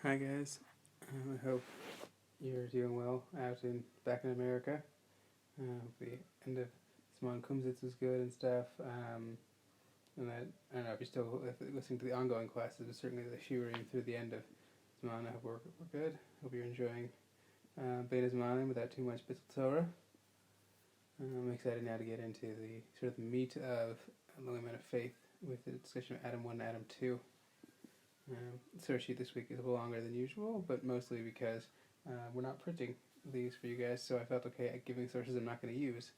Hi guys, I hope you're doing well back in America. The end of Simon Kumsitz was good and stuff. And that I don't know if you're still listening to the ongoing classes, but certainly the shiurim through the end of Simon, I hope we're good. Hope you're enjoying Beta Zmanim without too much Bittul Torah. I'm excited now to get into the sort of the meat of the Limit of Faith with the discussion of Adam 1 and Adam 2. The source sheet this week is a little longer than usual, but mostly because we're not printing these for you guys, so I felt okay at giving sources I'm not going to use.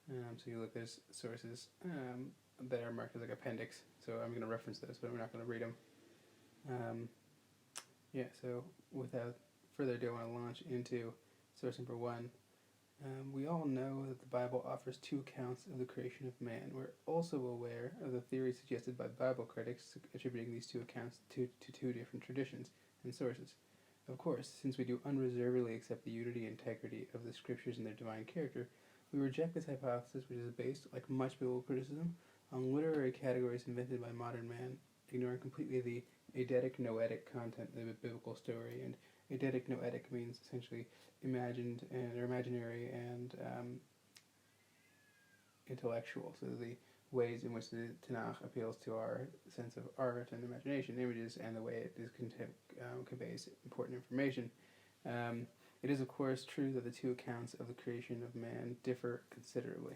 So you look, there's sources that are marked as like appendix, so I'm going to reference those, but we're not going to read them. So without further ado, I want to launch into source number 1. We all know that the Bible offers two accounts of the creation of man. We're also aware of the theory suggested by Bible critics attributing these two accounts to two different traditions and sources. Of course, since we do unreservedly accept the unity and integrity of the scriptures and their divine character, we reject this hypothesis, which is based, like much biblical criticism, on literary categories invented by modern man, ignoring completely the eidetic noetic content of a biblical story. And eidetic noetic means essentially imagined or imaginary and intellectual. So the ways in which the Tanakh appeals to our sense of art and imagination, images, and the way it is conveys important information. It is, of course, true that the two accounts of the creation of man differ considerably.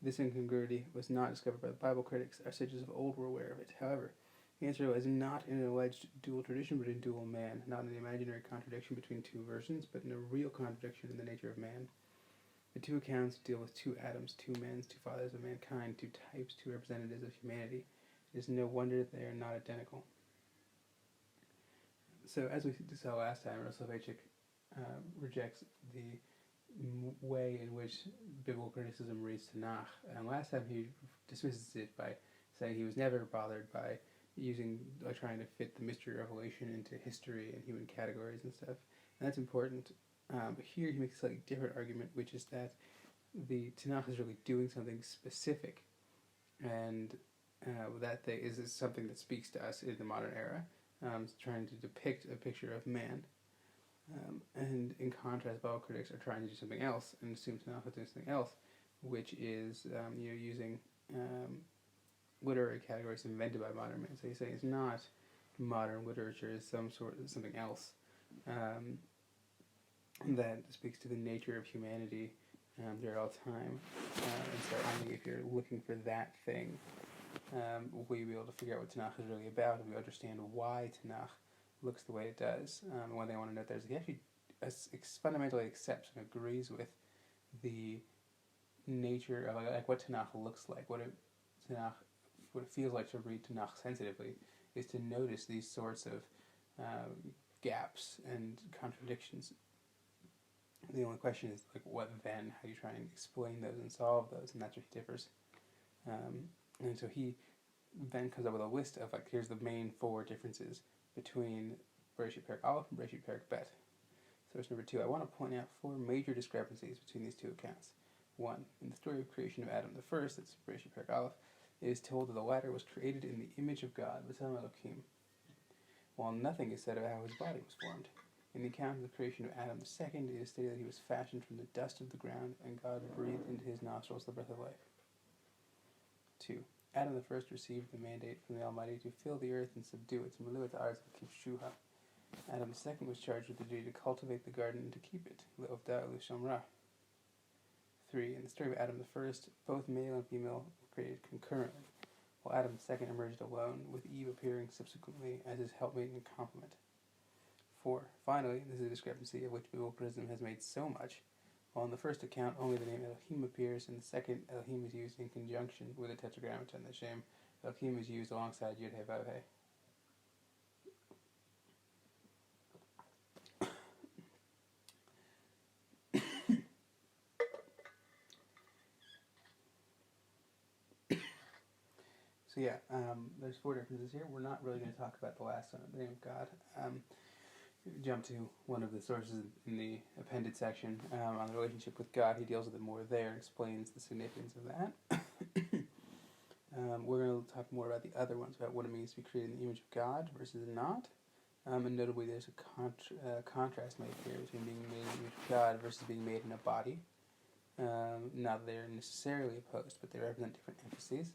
This incongruity was not discovered by the Bible critics. Our sages of old were aware of it. However, the answer lies not in an alleged dual tradition, but in dual man, not in an imaginary contradiction between two versions, but in a real contradiction in the nature of man. The two accounts deal with two Adams, two men, two fathers of mankind, two types, two representatives of humanity. It is no wonder they are not identical. So, as we saw last time, Rav Soloveitchik rejects the way in which biblical criticism reads Tanakh. And last time he dismisses it by saying he was never bothered by trying to fit the mystery of revelation into history and human categories and stuff. And that's important. But here he makes a slightly different argument, which is that the Tanakh is really doing something specific, and that is something that speaks to us in the modern era, trying to depict a picture of man. And in contrast, Bible critics are trying to do something else and assume Tanakh is doing something else, which is using literary categories invented by modern men. So he's saying it's not modern literature; it's something else that speaks to the nature of humanity throughout all time. And so I think if you're looking for that thing, we'll be able to figure out what Tanakh is really about, and we understand why Tanakh looks the way it does. One thing I want to note there is he actually fundamentally accepts and agrees with the nature of like what Tanakh looks like, what it feels like to read Tanakh sensitively, is to notice these sorts of gaps and contradictions. The only question is like what then? How do you try and explain those and solve those? And that's where he differs. And so he then comes up with a list of like, here's the main 4 differences between Bereshit Perek Aleph and Bereshit Perek Bet. Source number 2. I want to point out 4 major discrepancies between these two accounts. 1. In the story of creation of Adam the first, that's Bereshit Perek Aleph, it is told that the latter was created in the image of God, B'Tselem Elokim, while nothing is said about how his body was formed. In the account of the creation of Adam the second, it is stated that he was fashioned from the dust of the ground, and God breathed into his nostrils the breath of life. 2. Adam the first received the mandate from the Almighty to fill the earth and subdue it, to milieu et haaretz v'kivshuha. Adam the second was charged with the duty to cultivate the garden and to keep it, le'ovda u'lishomra. 3. In the story of Adam the first, both male and female were created concurrently, while Adam the second emerged alone, with Eve appearing subsequently as his helpmate and complement. 4. Finally, this is a discrepancy of which biblical criticism has made so much. While in the first account only the name Elohim appears, in the second Elohim is used in conjunction with the Tetragrammaton. The Shem Elohim is used alongside Yud He Vav He. So there's 4 differences here. We're not really going to talk about the last one, the name of God. Jump to one of the sources in the appended section on the relationship with God. He deals with it more there and explains the significance of that. We're going to talk more about the other ones, about what it means to be created in the image of God versus not. And notably, there's a contrast made here between being made in the image of God versus being made in a body. Not that they're necessarily opposed, but they represent different emphases.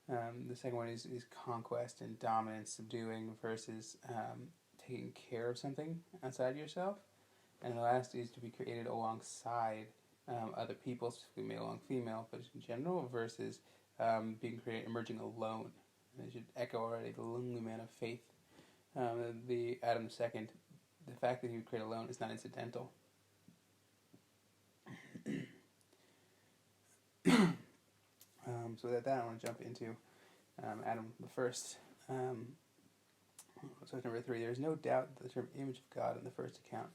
The second one is conquest and dominance, subduing versus taking care of something outside yourself. And the last is to be created alongside other people, specifically male and female, but in general, versus being created, emerging alone. And it should echo already the lonely man of faith. The Adam II, the fact that he would create alone is not incidental. So with that, I want to jump into Adam the First. So number 3, there is no doubt that the term image of God in the first account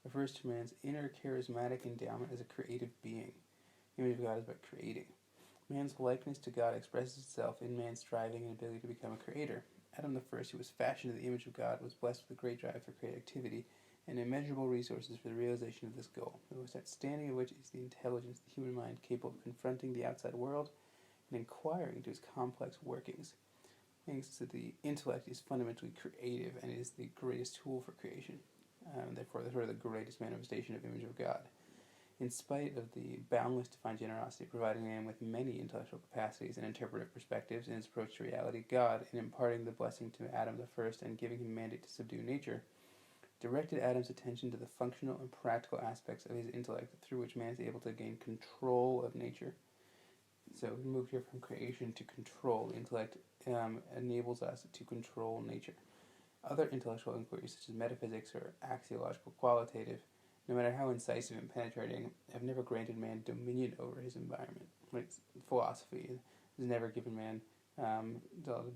refers to man's inner charismatic endowment as a creative being. The image of God is about creating. Man's likeness to God expresses itself in man's striving and ability to become a creator. Adam the First, who was fashioned in the image of God, was blessed with a great drive for creativity and immeasurable resources for the realization of this goal, the most outstanding of which is the intelligence of the human mind capable of confronting the outside world and inquiring into its complex workings. Thanks to the intellect is fundamentally creative and is the greatest tool for creation. Therefore, sort of the greatest manifestation of image of God. In spite of the boundless divine generosity providing man with many intellectual capacities and interpretive perspectives in his approach to reality, God, in imparting the blessing to Adam the First and giving him a mandate to subdue nature, directed Adam's attention to the functional and practical aspects of his intellect through which man is able to gain control of nature. So we move here from creation to control. The intellect enables us to control nature. Other intellectual inquiries, such as metaphysics or axiological qualitative, no matter how incisive and penetrating, have never granted man dominion over his environment. Like philosophy has never given man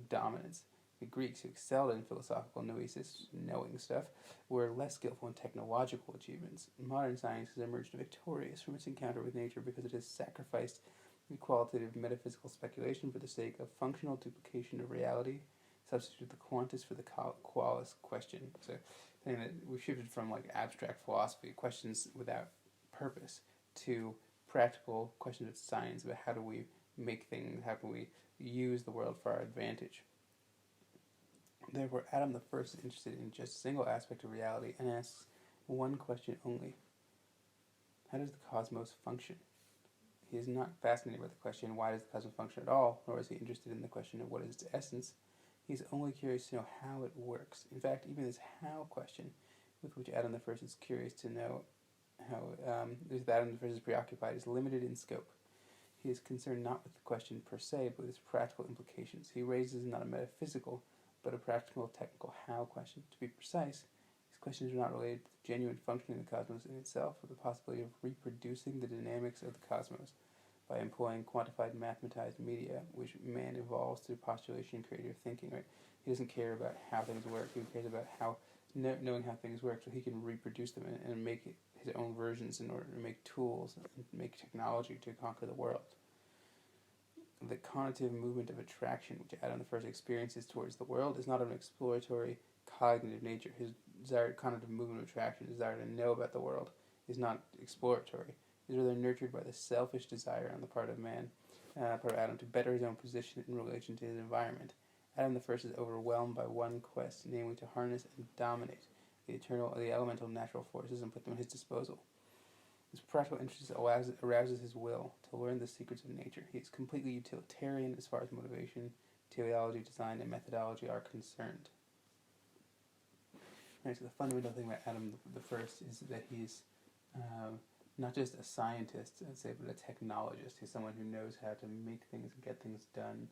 dominance. The Greeks, who excelled in philosophical noesis, knowing stuff, were less skillful in technological achievements. Modern science has emerged victorious from its encounter with nature because it has sacrificed the qualitative metaphysical speculation for the sake of functional duplication of reality, substitute the quantus for the qualis question. So I think that we've shifted from like abstract philosophy, questions without purpose, to practical questions of science about how do we make things, how can we use the world for our advantage. Therefore, Adam the First is interested in just a single aspect of reality and asks one question only: how does the cosmos function? He is not fascinated with the question, why does the cosmos function at all, nor is he interested in the question of what is its essence. He is only curious to know how it works. In fact, even this how question, with which Adam the First is curious to know how, with Adam the First is preoccupied, is limited in scope. He is concerned not with the question per se, but with its practical implications. He raises not a metaphysical, but a practical, technical how question. To be precise, these questions are not related to the genuine functioning of the cosmos in itself, but the possibility of reproducing the dynamics of the cosmos by employing quantified mathematized media, which man evolves through postulation and creative thinking. Right? He doesn't care about how things work. He cares about how knowing how things work, so he can reproduce them and make his own versions in order to make tools and make technology to conquer the world. The conative movement of attraction, which Adam the First experiences towards the world, is not of an exploratory cognitive nature. His desired conative movement of attraction, his desire to know about the world, is not exploratory. It is rather nurtured by the selfish desire on the part of man, part of Adam, to better his own position in relation to his environment. Adam the First is overwhelmed by one quest, namely to harness and dominate the elemental natural forces and put them at his disposal. His practical interest arouses his will to learn the secrets of nature. He is completely utilitarian as far as motivation, teleology, design, and methodology are concerned. Right, so the fundamental thing about Adam the First is that he's not just a scientist, I'd say, but a technologist. He's someone who knows how to make things and get things done.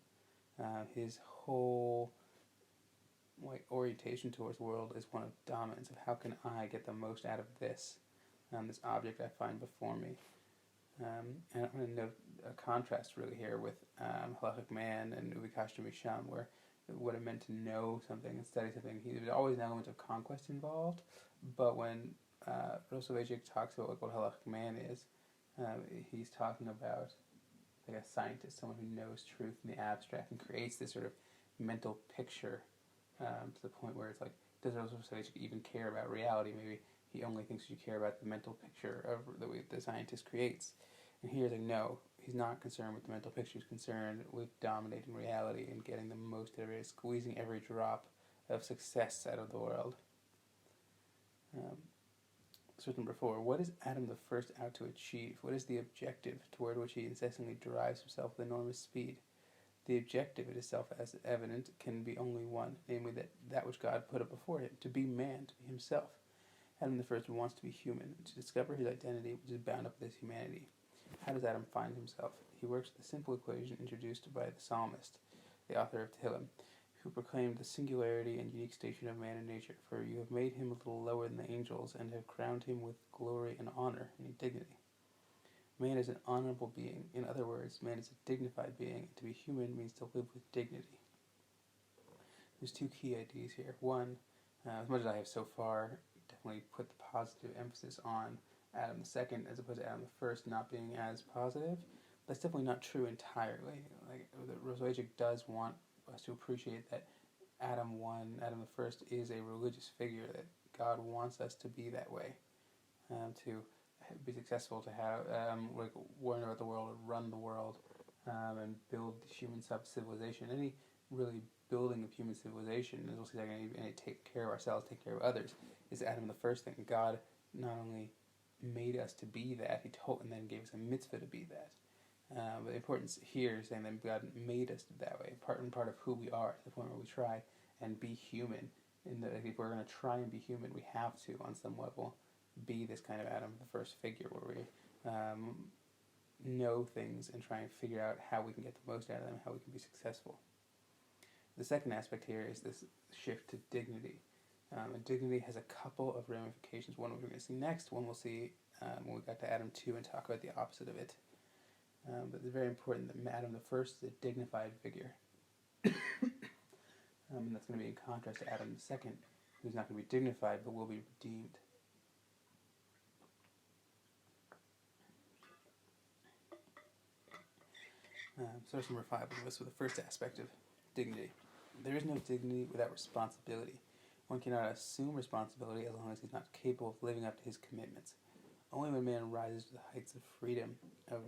His whole orientation towards the world is one of dominance, of how can I get the most out of this object I find before me. And I'm going to note a contrast really here with Halachic Man and Uvikashta Misham, where what it meant to know something and study something, there's always an element of conquest involved, but when Rav Soloveitchik talks about what Halachic Man is, he's talking about like a scientist, someone who knows truth in the abstract and creates this sort of mental picture to the point where it's like, does Rav Soloveitchik even care about reality? Maybe he only thinks you care about the mental picture of the scientist creates. And here's like, no, he's not concerned with the mental picture. He's concerned with dominating reality and getting the most out of it, squeezing every drop of success out of the world. Source number 4. What is Adam the first out to achieve? What is the objective toward which he incessantly drives himself with enormous speed? The objective, it is self-evident, can be only one, namely that which God put up before him, to be man, to be himself. Adam the first wants to be human, to discover his identity, which is bound up with his humanity. How does Adam find himself? He works the simple equation introduced by the psalmist, the author of Tehillim, who proclaimed the singularity and unique station of man in nature. For you have made him a little lower than the angels, and have crowned him with glory and honor and dignity. Man is an honorable being. In other words, man is a dignified being, and to be human means to live with dignity. There's 2 key ideas here. One, as much as I have so far, definitely put the positive emphasis on Adam the second as opposed to Adam the first not being as positive. That's definitely not true entirely. Like, Rav Soloveitchik does want us to appreciate that Adam the first, is a religious figure, that God wants us to be that way, to be successful, to have learn about the world, run the world, and build human civilization. Any really building of human civilization, as we'll see, and take care of ourselves, take care of others, is Adam the first thing. God not only made us to be that, he told, and then gave us a mitzvah to be that. But the importance here is saying that God made us that way, part of who we are, to the point where we try and be human. And if we're going to try and be human, we have to, on some level, be this kind of Adam the first figure, where we know things and try and figure out how we can get the most out of them, how we can be successful. The second aspect here is this shift to dignity. And dignity has a couple of ramifications. One we're going to see next, one we'll see when we got to Adam 2 and talk about the opposite of it. But it's very important that Adam the first is a dignified figure. And that's going to be in contrast to Adam the second, who's not going to be dignified but will be redeemed. Source number 5 was for the first aspect of dignity. There is no dignity without responsibility. One cannot assume responsibility as long as he's not capable of living up to his commitments. Only when man rises to the heights of freedom, of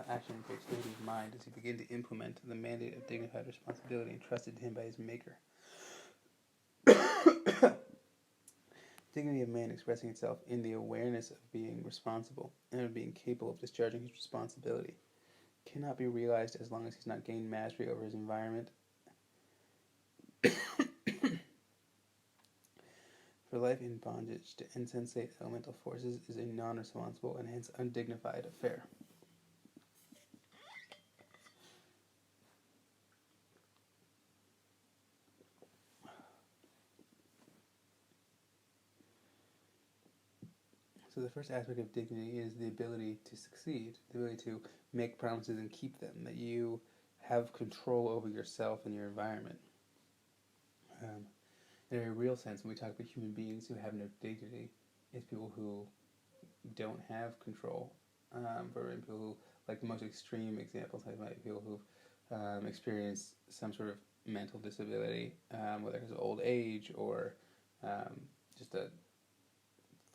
action and creativity of mind, does he begin to implement the mandate of dignified responsibility entrusted to him by his Maker. Dignity of man expressing itself in the awareness of being responsible and of being capable of discharging his responsibility cannot be realized as long as he's not gained mastery over his environment. For life in bondage to insensate elemental forces is a non-responsible and hence undignified affair. So the first aspect of dignity is the ability to succeed, the ability to make promises and keep them, that you have control over yourself and your environment. In a real sense, when we talk about human beings who have no dignity, it's people who don't have control. For people who, like the most extreme examples, might be people who've experienced some sort of mental disability, whether it's old age or just a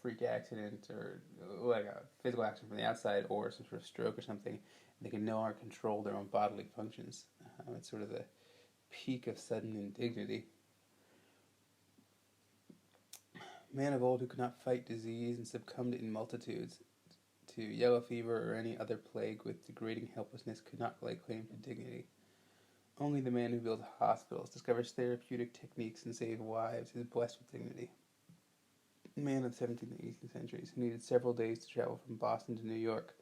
freak accident or like a physical accident from the outside or some sort of stroke or something. They can no longer control their own bodily functions. It's sort of the peak of sudden indignity. Man of old who could not fight disease and succumbed in multitudes to yellow fever or any other plague with degrading helplessness could not lay claim to dignity. Only the man who builds hospitals, discovers therapeutic techniques, and saves wives is blessed with dignity. The man of the 17th and 18th centuries, who needed several days to travel from Boston to New York,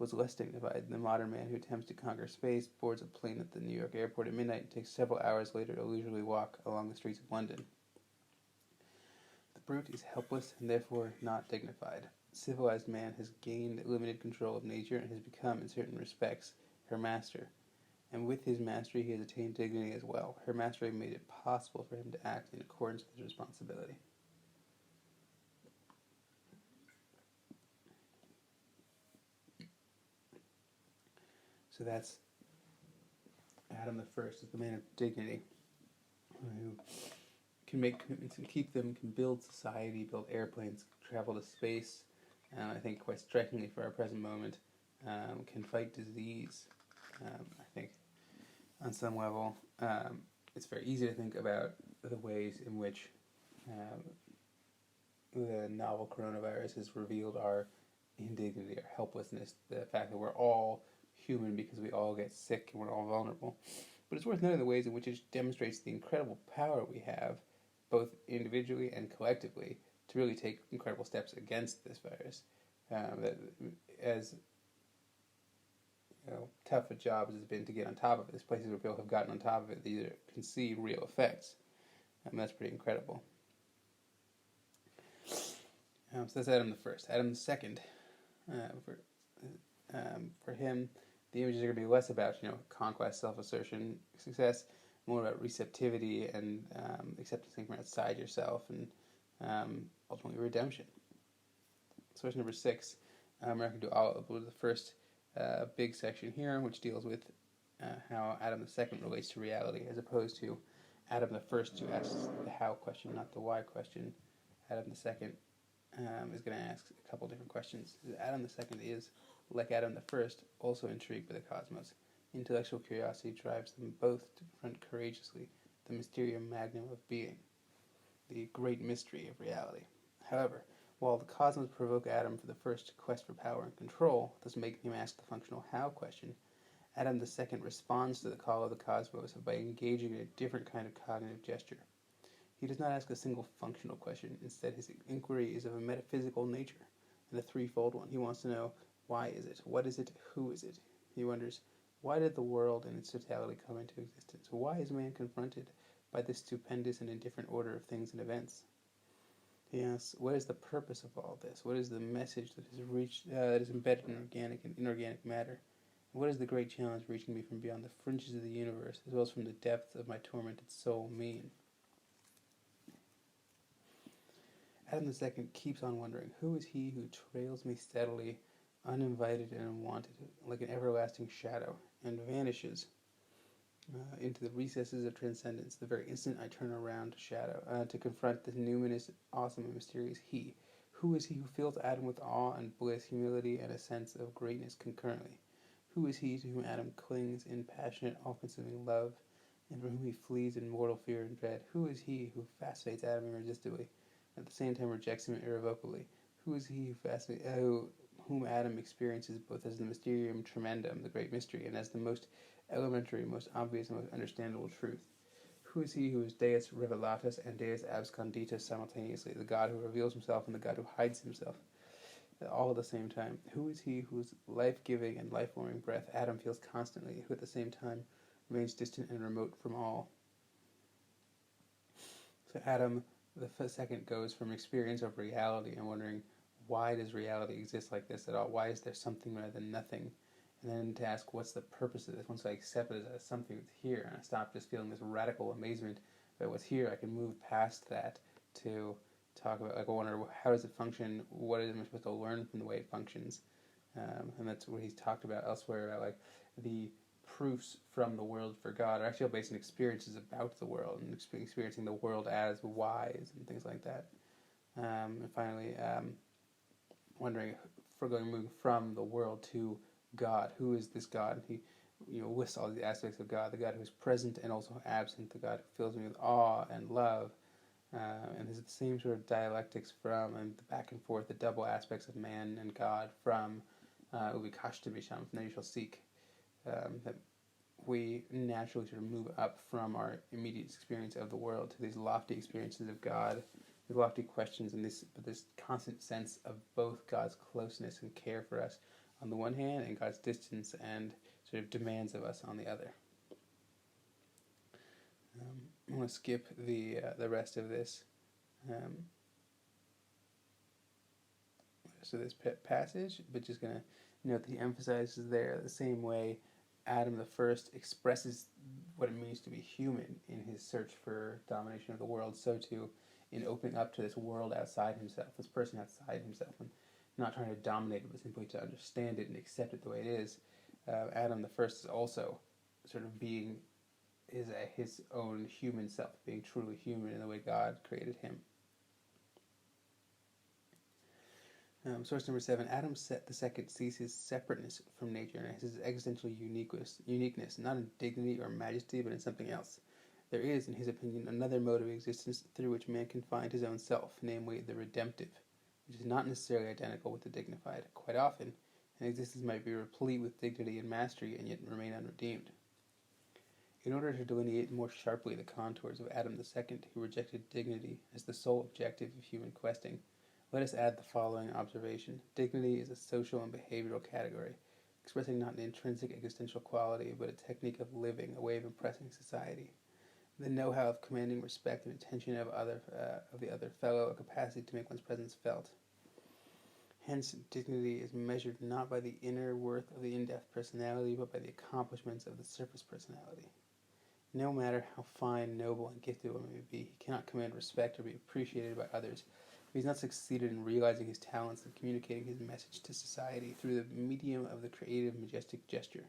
was less dignified than the modern man who attempts to conquer space, boards a plane at the New York airport at midnight, and takes several hours later to leisurely walk along the streets of London. The brute is helpless and therefore not dignified. Civilized man has gained limited control of nature and has become, in certain respects, her master. And with his mastery he has attained dignity as well. Her mastery made it possible for him to act in accordance with his responsibility. So that's Adam the first, is the man of dignity, who can make commitments and keep them, can build society, build airplanes, travel to space, and I think quite strikingly for our present moment, can fight disease. I think on some level, it's very easy to think about the ways in which the novel coronavirus has revealed our indignity, our helplessness, the fact that we're all human because we all get sick and we're all vulnerable. But it's worth noting the ways in which it demonstrates the incredible power we have, both individually and collectively, to really take incredible steps against this virus. That as tough a job as it's been to get on top of it, there's places where people have gotten on top of it, these can see real effects. That's pretty incredible. So that's Adam the first. Adam the second, for him, the images are going to be less about conquest, self-assertion, success, more about receptivity and accepting things from outside yourself, and ultimately redemption. Source number 6, we're not going to do all of it, but the first big section here, which deals with how Adam the second relates to reality, as opposed to Adam the first, who asks the how question, not the why question. Adam the second is going to ask a couple different questions. Adam the second is, like Adam the first, also intrigued by the cosmos. Intellectual curiosity drives them both to confront courageously the mysterium magnum of being, the great mystery of reality. However, while the cosmos provoke Adam for the first quest for power and control, thus making him ask the functional how question, Adam the second responds to the call of the cosmos by engaging in a different kind of cognitive gesture. He does not ask a single functional question. Instead, his inquiry is of a metaphysical nature, and a threefold one. He wants to know, why is it? What is it? Who is it? He wonders, why did the world in its totality come into existence? Why is man confronted by this stupendous and indifferent order of things and events? He asks, what is the purpose of all this? What is the message that is embedded in organic and inorganic matter? What is the great challenge reaching me from beyond the fringes of the universe, as well as from the depths of my tormented soul mean? Adam the second keeps on wondering, who is he who trails me steadily, uninvited and unwanted, like an everlasting shadow, and vanishes into the recesses of transcendence the very instant I turn around to confront this numinous, awesome, and mysterious he? Who is he who fills Adam with awe and bliss, humility, and a sense of greatness concurrently? Who is he to whom Adam clings in passionate, all-consuming love, and from whom he flees in mortal fear and dread? Who is he who fascinates Adam irresistibly, and at the same time rejects him irrevocably? Who is he whom Adam experiences both as the mysterium tremendum, the great mystery, and as the most elementary, most obvious, and most understandable truth? Who is he who is Deus revelatus and Deus absconditus simultaneously, the God who reveals himself and the God who hides himself, all at the same time? Who is he whose life-giving and life-warming breath Adam feels constantly, who at the same time remains distant and remote from all? So Adam the second goes from experience of reality and wondering, why does reality exist like this at all? Why is there something rather than nothing? And then to ask, what's the purpose of this? Once I accept it as something that's here, and I stop just feeling this radical amazement about what's here, I can move past that to talk about, I wonder, how does it function? What am I supposed to learn from the way it functions? And that's what he's talked about elsewhere, about the proofs from the world for God are actually all based on experiences about the world and experiencing the world as wise and things like that. And finally, wondering if we're going to move from the world to God. Who is this God? He lists all the aspects of God, the God who is present and also absent, the God who fills me with awe and love. And there's the same sort of dialectics from, and the back and forth, the double aspects of man and God from ubikashtabisham, from there you shall seek. That we naturally sort of move up from our immediate experience of the world to these lofty experiences of God, these lofty questions, and this constant sense of both God's closeness and care for us on the one hand, and God's distance and sort of demands of us on the other. I'm going to skip the rest of this. So this passage, but just going to note that he emphasizes there the same way Adam the first expresses what it means to be human in his search for domination of the world, so too in opening up to this world outside himself, this person outside himself, and not trying to dominate it, but simply to understand it and accept it the way it is. Adam the first is also sort of being his own human self, being truly human in the way God created him. Source number 7, Adam the second sees his separateness from nature and his existential uniqueness, not in dignity or majesty, but in something else. There is, in his opinion, another mode of existence through which man can find his own self, namely the redemptive, which is not necessarily identical with the dignified. Quite often, an existence might be replete with dignity and mastery and yet remain unredeemed. In order to delineate more sharply the contours of Adam II, who rejected dignity as the sole objective of human questing, let us add the following observation. Dignity is a social and behavioral category, expressing not an intrinsic existential quality, but a technique of living, a way of impressing society. The know-how of commanding respect and attention of the other fellow, a capacity to make one's presence felt. Hence, dignity is measured not by the inner worth of the in-depth personality, but by the accomplishments of the surface personality. No matter how fine, noble, and gifted one may be, he cannot command respect or be appreciated by others if he has not succeeded in realizing his talents and communicating his message to society through the medium of the creative, majestic gesture.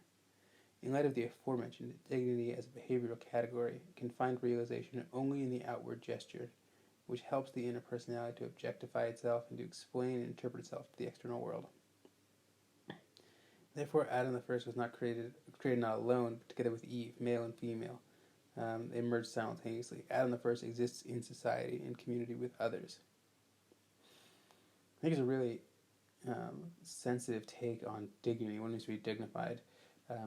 In light of the aforementioned, dignity as a behavioral category can find realization only in the outward gesture, which helps the inner personality to objectify itself and to explain and interpret itself to the external world. Therefore, Adam I was not created not alone, but together with Eve, male and female. They emerged simultaneously. Adam I exists in society, in community with others. I think it's a really sensitive take on dignity. One needs to be dignified.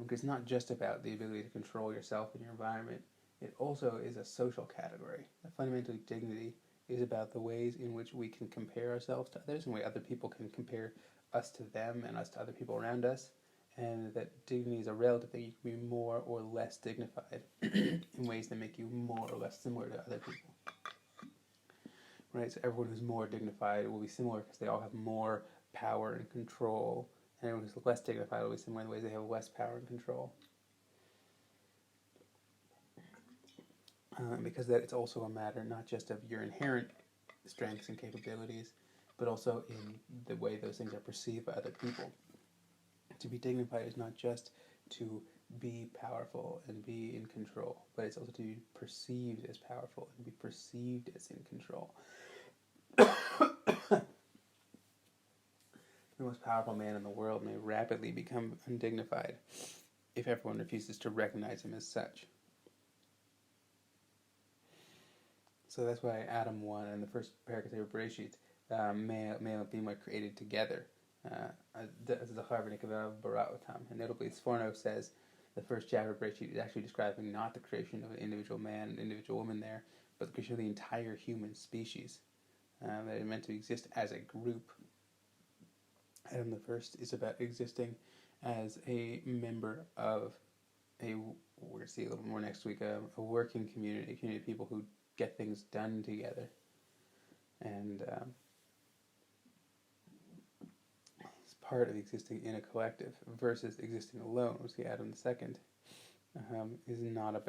Because it's not just about the ability to control yourself and your environment. It also is a social category. Fundamentally, dignity is about the ways in which we can compare ourselves to others and the way other people can compare us to them and us to other people around us. And that dignity is a relative thing. You can be more or less dignified in ways that make you more or less similar to other people. Right? So everyone who's more dignified will be similar because they all have more power and control. And everyone who's less dignified will be similar in the ways they have less power and control. Because that it's also a matter not just of your inherent strengths and capabilities, but also in the way those things are perceived by other people. To be dignified is not just to be powerful and be in control, but it's also to be perceived as powerful and be perceived as in control. The most powerful man in the world may rapidly become undignified if everyone refuses to recognize him as such. So that's why Adam 1 and the first paragraph of Bereshit, male and female are created together. And notably, Sforno says the first chapter of Bereshit is actually describing not the creation of an individual man and individual woman there, but the creation of the entire human species. That are meant to exist as a group. Adam the First is about existing as a member of we're going to see a little more next week, a working community, a community of people who get things done together. And it's part of existing in a collective versus existing alone, which the Adam II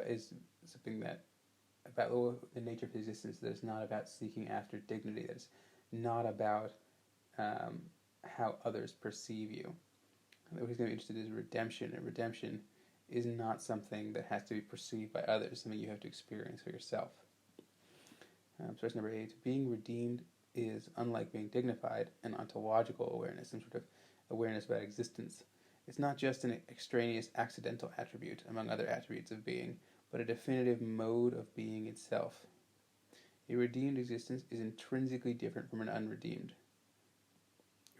is something that about the nature of existence that is not about seeking after dignity, that is not about how others perceive you. What he's going to be interested in is redemption, and redemption is not something that has to be perceived by others, something you have to experience for yourself. Source number 8, being redeemed is, unlike being dignified, an ontological awareness, some sort of awareness about existence. It's not just an extraneous accidental attribute among other attributes of being, but a definitive mode of being itself. A redeemed existence is intrinsically different from an unredeemed.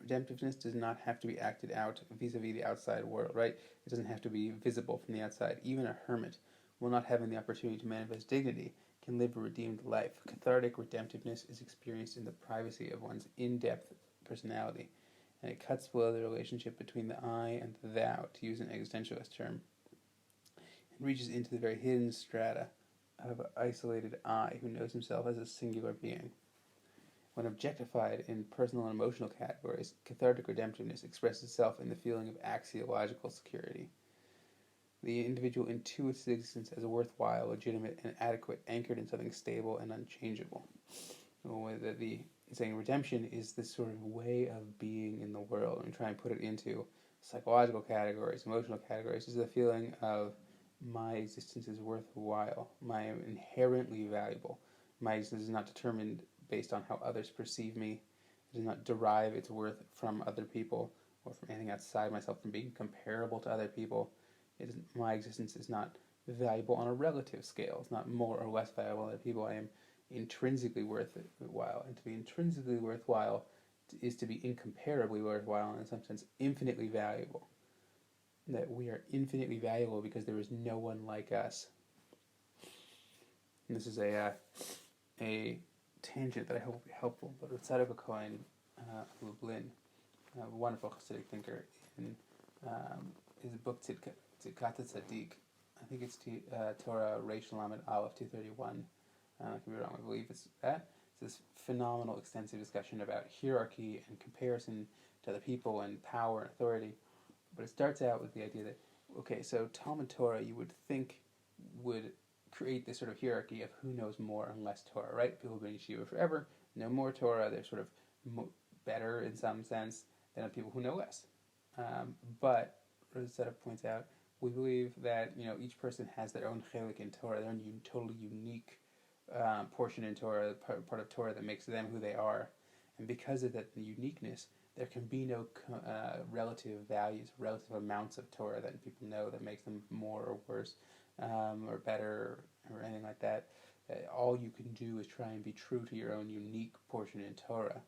Redemptiveness does not have to be acted out vis-a-vis the outside world, right? It doesn't have to be visible from the outside. Even a hermit, while not having the opportunity to manifest dignity, can live a redeemed life. Cathartic redemptiveness is experienced in the privacy of one's in-depth personality, and it cuts below the relationship between the I and the thou, to use an existentialist term. It reaches into the very hidden strata of an isolated I who knows himself as a singular being. When objectified in personal and emotional categories, cathartic redemptiveness expresses itself in the feeling of axiological security. The individual intuits his existence as worthwhile, legitimate, and adequate, anchored in something stable and unchangeable. Saying redemption is this sort of way of being in the world, and try and put it into psychological categories, emotional categories. This is the feeling of my existence is worthwhile, I am inherently valuable. My existence is not determined based on how others perceive me. It does not derive its worth from other people or from anything outside myself, from being comparable to other people. My existence is not valuable on a relative scale. It's not more or less valuable than people. I am intrinsically worthwhile, and to be intrinsically worthwhile is to be incomparably worthwhile, and in some sense infinitely valuable. That we are infinitely valuable because there is no one like us. And this is a tangent that I hope will be helpful, but Rav Tzadok Cohen Lublin, a wonderful Hasidic thinker, in his book Tzidkat Tzaddik, I think it's Torah Reish Lamed Aleph 231, I could be wrong, I believe it's that. It's this phenomenal, extensive discussion about hierarchy and comparison to other people and power and authority. But it starts out with the idea that, okay, so Talmud Torah, you would think, would create this sort of hierarchy of who knows more and less Torah, right? People who've been in yeshiva forever know more Torah. They're sort of better in some sense than people who know less. But Rosetta points out, we believe that each person has their own chelik in Torah, their own totally unique portion in Torah, part of Torah that makes them who they are, and because of that uniqueness, there can be no relative values, relative amounts of Torah that people know that makes them more or worse, or better, or anything like that. All you can do is try and be true to your own unique portion in Torah,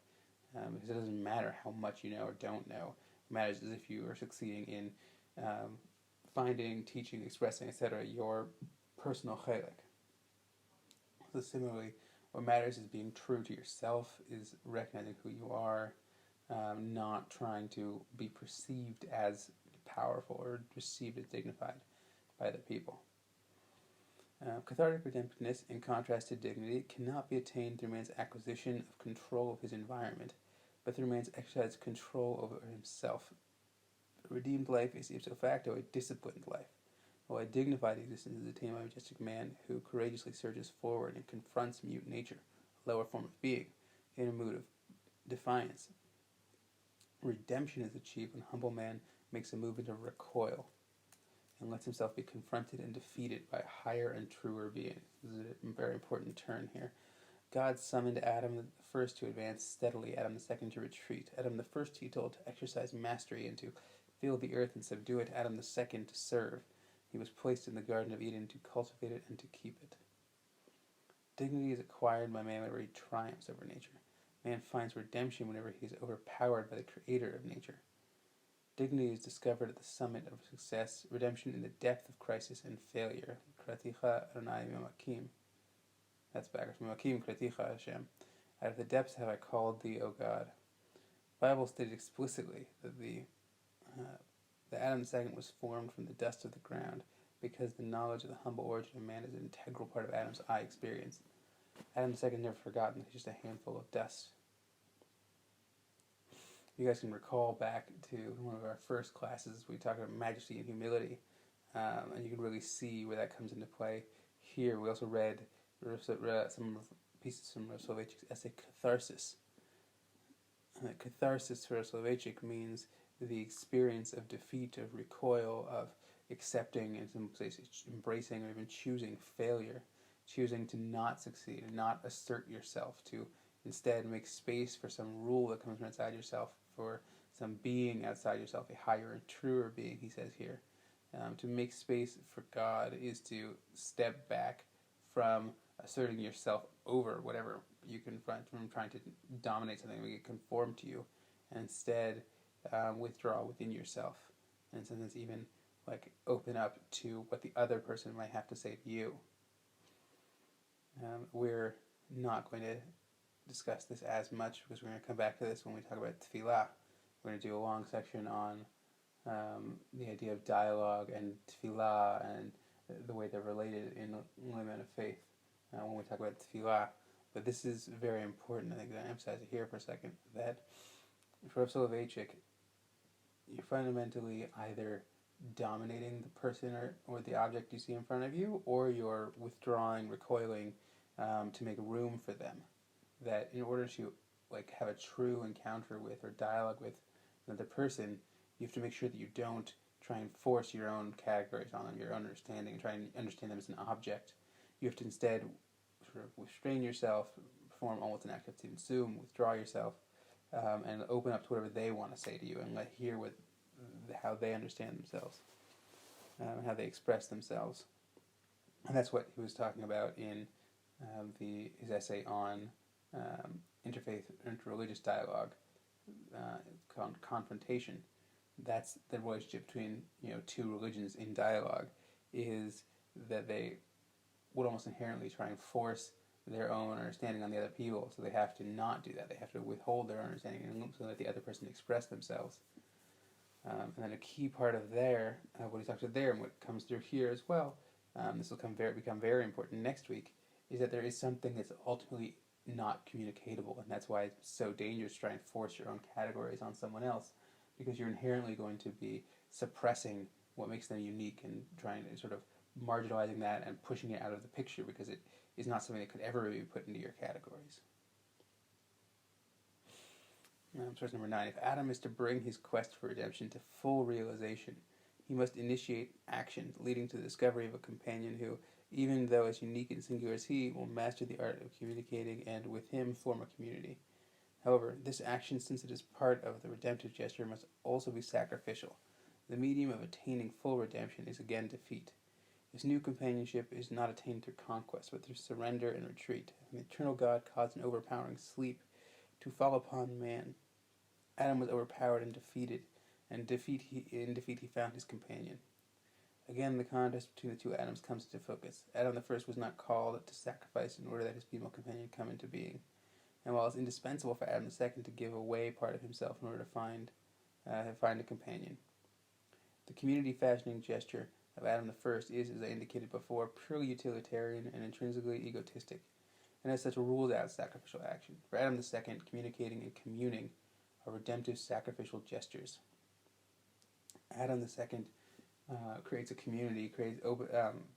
because it doesn't matter how much you know or don't know. It matters as if you are succeeding in finding, teaching, expressing, etc., your personal chelik. So similarly, what matters is being true to yourself, is recognizing who you are, not trying to be perceived as powerful or perceived as dignified by the people. Cathartic redemptiveness, in contrast to dignity, cannot be attained through man's acquisition of control of his environment, but through man's exercise control over himself. A redeemed life is ipso facto a disciplined life, while a dignified existence is attained by a majestic man who courageously surges forward and confronts mute nature, a lower form of being, in a mood of defiance. Redemption is achieved when humble man makes a movement of recoil and lets himself be confronted and defeated by a higher and truer being. This is a very important turn here. God summoned Adam the first to advance steadily, Adam the second to retreat. Adam the first he told to exercise mastery and to fill the earth and subdue it. Adam the second to serve. He was placed in the Garden of Eden to cultivate it and to keep it. Dignity is acquired by man whenever he triumphs over nature. Man finds redemption whenever he is overpowered by the creator of nature. Dignity is discovered at the summit of success, redemption in the depth of crisis and failure. Kraticha Adonai Mimakim. That's backwards. Mimakim Kraticha Hashem. Out of the depths have I called thee, O God. The Bible stated explicitly that the Adam II was formed from the dust of the ground because the knowledge of the humble origin of man is an integral part of Adam's I experience. Adam II never forgotten, he's just a handful of dust. You guys can recall back to one of our first classes, we talked about majesty and humility, and you can really see where that comes into play here. We also read some pieces from Rav Soloveitchik's essay, Catharsis. Catharsis for Rav Soloveitchik means the experience of defeat, of recoil, of accepting, in some places embracing or even choosing failure, choosing to not succeed and not assert yourself, to instead make space for some rule that comes from outside yourself, for some being outside yourself, a higher and truer being, he says here. To make space for God is to step back from asserting yourself over whatever you confront, from trying to dominate something, make it conform to you, and instead withdraw within yourself, and sometimes even like open up to what the other person might have to say to you. We're not going to discuss this as much because we're going to come back to this when we talk about tefillah. We're going to do a long section on the idea of dialogue and tefillah and the way they're related in limit of faith when we talk about tefillah. But this is very important. I think that I emphasize it here for a second, that for Rav Soloveitchik, you're fundamentally either dominating the person or the object you see in front of you, or you're withdrawing, recoiling to make room for them. That in order to have a true encounter with or dialogue with another person, you have to make sure that you don't try and force your own categories on them, your own understanding, and try and understand them as an object. You have to instead sort of restrain yourself, perform almost an act of tzimtzum, withdraw yourself, and open up to whatever they want to say to you, and hear how they understand themselves, and how they express themselves. And that's what he was talking about in his essay on interfaith, interreligious dialogue, confrontation. That's the relationship between two religions in dialogue, is that they would almost inherently try and force their own understanding on the other people, so they have to not do that. They have to withhold their understanding and so let the other person express themselves. And then a key part of what he talks about there, and what comes through here as well, this will become very important next week, is that there is something that's ultimately not communicatable, and that's why it's so dangerous to try and force your own categories on someone else, because you're inherently going to be suppressing what makes them unique and trying to sort of marginalizing that and pushing it out of the picture, because it is not something that could ever be put into your categories. Source number 9. If Adam is to bring his quest for redemption to full realization, he must initiate action, leading to the discovery of a companion who, even though as unique and singular as he, will master the art of communicating and with him form a community. However, this action, since it is part of the redemptive gesture, must also be sacrificial. The medium of attaining full redemption is again defeat. This new companionship is not attained through conquest, but through surrender and retreat. And the eternal God caused an overpowering sleep to fall upon man. Adam was overpowered and defeated, and in defeat he found his companion. Again, the contrast between the two Adams comes into focus. Adam the first was not called to sacrifice in order that his female companion come into being. And while it's indispensable for Adam the second to give away part of himself in order to find a companion, the community-fashioning gesture of Adam the first is, as I indicated before, purely utilitarian and intrinsically egotistic, and as such rules out sacrificial action. For Adam the second, communicating and communing are redemptive sacrificial gestures. Adam the second creates a community,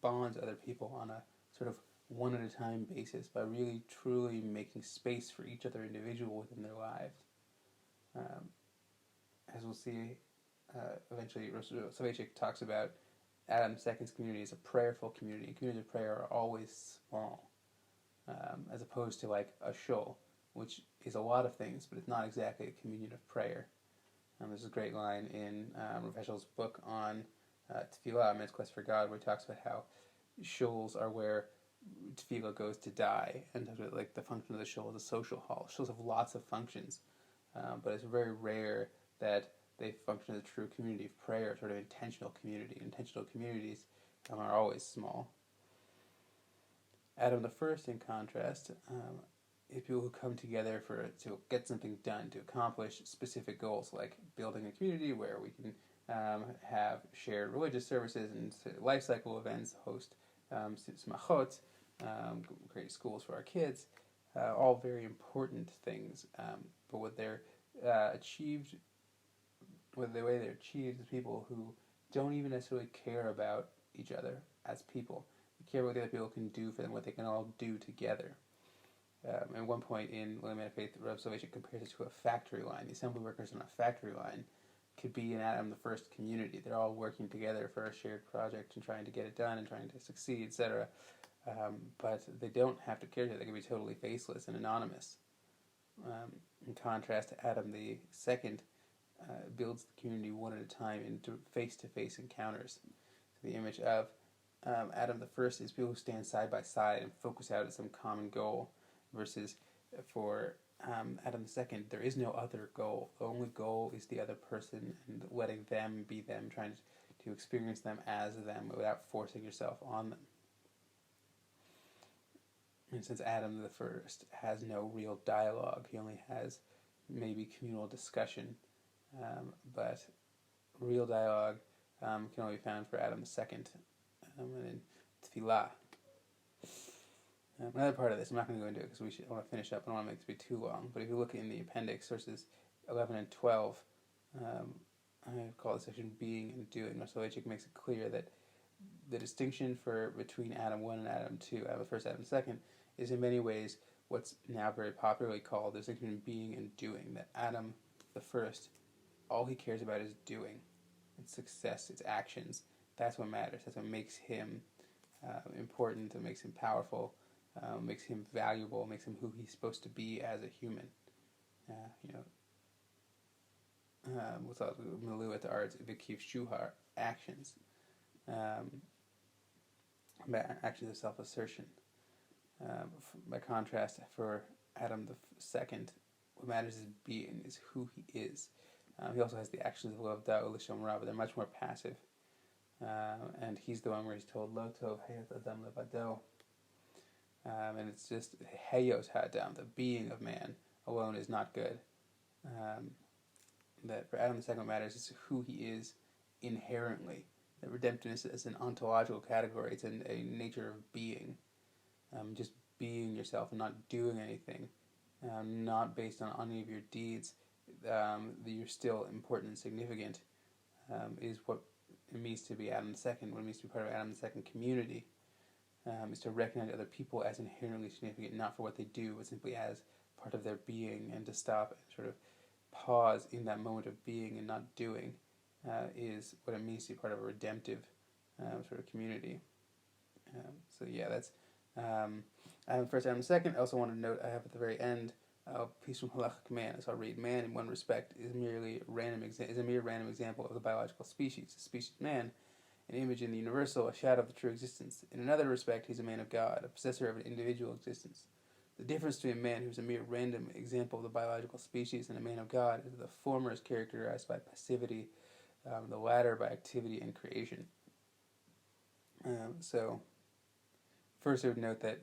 bonds other people on a sort of one at a time basis by really truly making space for each other individual within their lives. As we'll see eventually, Rav Soloveitchik talks about Adam II's community as a prayerful community. Communities of prayer are always small, as opposed to like a shul, which is a lot of things, but it's not exactly a communion of prayer. There's a great line in Rav Heschel's book on Tefillah, Man's Quest for God, where he talks about how shuls are where Tefillah goes to die, and like the function of the shul is a social hall. Shuls have lots of functions, but it's very rare that they function as a true community of prayer, sort of intentional community. Intentional communities are always small. Adam the first, in contrast, is people who come together to get something done, to accomplish specific goals, like building a community where we can have shared religious services and life cycle events, host smachot, create schools for our kids, all very important things. But what they're achieved, the way they're achieved is people who don't even necessarily care about each other as people. They care about what the other people can do for them, what they can all do together. At one point in Living Man of Faith, Rav Soloveitchik compares it to a factory line. The assembly workers on a factory line could be an Adam the first community. They're all working together for a shared project and trying to get it done and trying to succeed, etc. But they don't have to care. They can be totally faceless and anonymous. In contrast to Adam the second, builds the community one at a time into face-to-face encounters. So the image of Adam the first is people who stand side by side and focus out at some common goal, versus for Adam the second, there is no other goal. The only goal is the other person and letting them be them, trying to experience them as them without forcing yourself on them. And since Adam the first has no real dialogue, he only has maybe communal discussion, but real dialogue can only be found for Adam the second, and in Tefillah. Another part of this, I'm not going to go into it because I want to finish up. I don't want to make this be too long. But if you look in the appendix, sources 11 and 12, I call this section "Being and Doing." Rav Soloveitchik makes it clear that the distinction between Adam 1 and Adam 2, Adam the first, Adam the second, is in many ways what's now very popularly called the distinction between being and doing. That Adam the first, all he cares about is doing. It's success, it's actions. That's what matters. That's what makes him important, that makes him powerful, makes him valuable, makes him who he's supposed to be as a human. What's that? Malu at the arts, Vikiv Shuhar, actions. actions of self-assertion. By contrast, for Adam the second, what matters is being, is who he is. He also has the actions of love, da'u, l'shom ra, but they're much more passive. And he's the one where he's told, lo tov heyot adam levado. And it's just, heyos ha'adam, the being of man alone is not good. That for Adam the second, what matters is who he is inherently. That redemptiveness is an ontological category. It's a nature of being. Just being yourself and not doing anything. Not based on any of your deeds. That you're still important and significant. Is what it means to be Adam the second. What it means to be part of Adam the second community. Is to recognize other people as inherently significant, not for what they do, but simply as part of their being, and to stop and sort of pause in that moment of being and not doing is what it means to be part of a redemptive sort of community. So yeah, that's Adam first, Adam second. I also want to note, I have at the very end, piece from halachic man. So I'll read: man, in one respect, is merely a mere random example of the biological species. The species man, an image in the universal, a shadow of the true existence. In another respect, he's a man of God, a possessor of an individual existence. The difference between a man who is a mere random example of the biological species and a man of God is that the former is characterized by passivity, the latter by activity and creation. So, first I would note that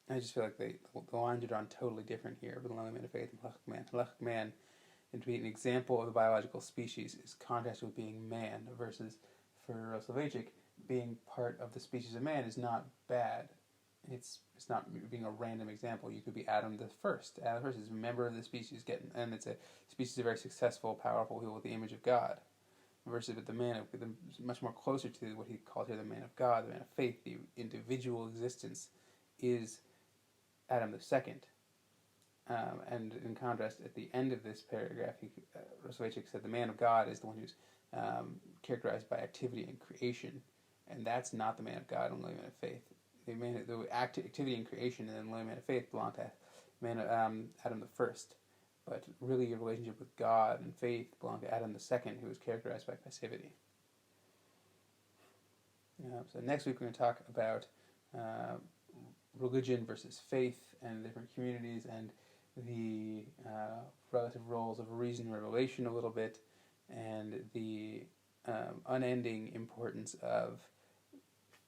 I just feel like the lines are drawn totally different here with the lonely man of faith and halachic man. Halachic man, and to be an example of the biological species, is contrasted with being man, versus for Rav Soloveitchik, being part of the species of man is not bad. It's not being a random example. You could be Adam the first. Adam the first is a member of the species, and it's a species of very successful, powerful people with the image of God. Versus with the man, much more closer to what he called here the man of God, the man of faith, the individual existence, is Adam the second. And in contrast, at the end of this paragraph, Rav Soloveitchik said the man of God is the one who's characterized by activity and creation, and that's not the man of God and the man of faith. The activity and creation and the man of faith belong to Adam the first, but really your relationship with God and faith belong to Adam the second, who is characterized by passivity. So next week we're going to talk about religion versus faith and different communities, and the relative roles of reason and revelation a little bit, and the unending importance of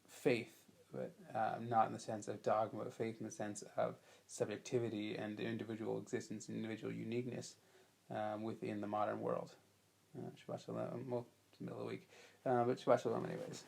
faith, but not in the sense of dogma, but faith in the sense of subjectivity and individual existence and individual uniqueness within the modern world. Shabbat Shalom. Well, it's the middle of the week, but Shabbat Shalom anyways.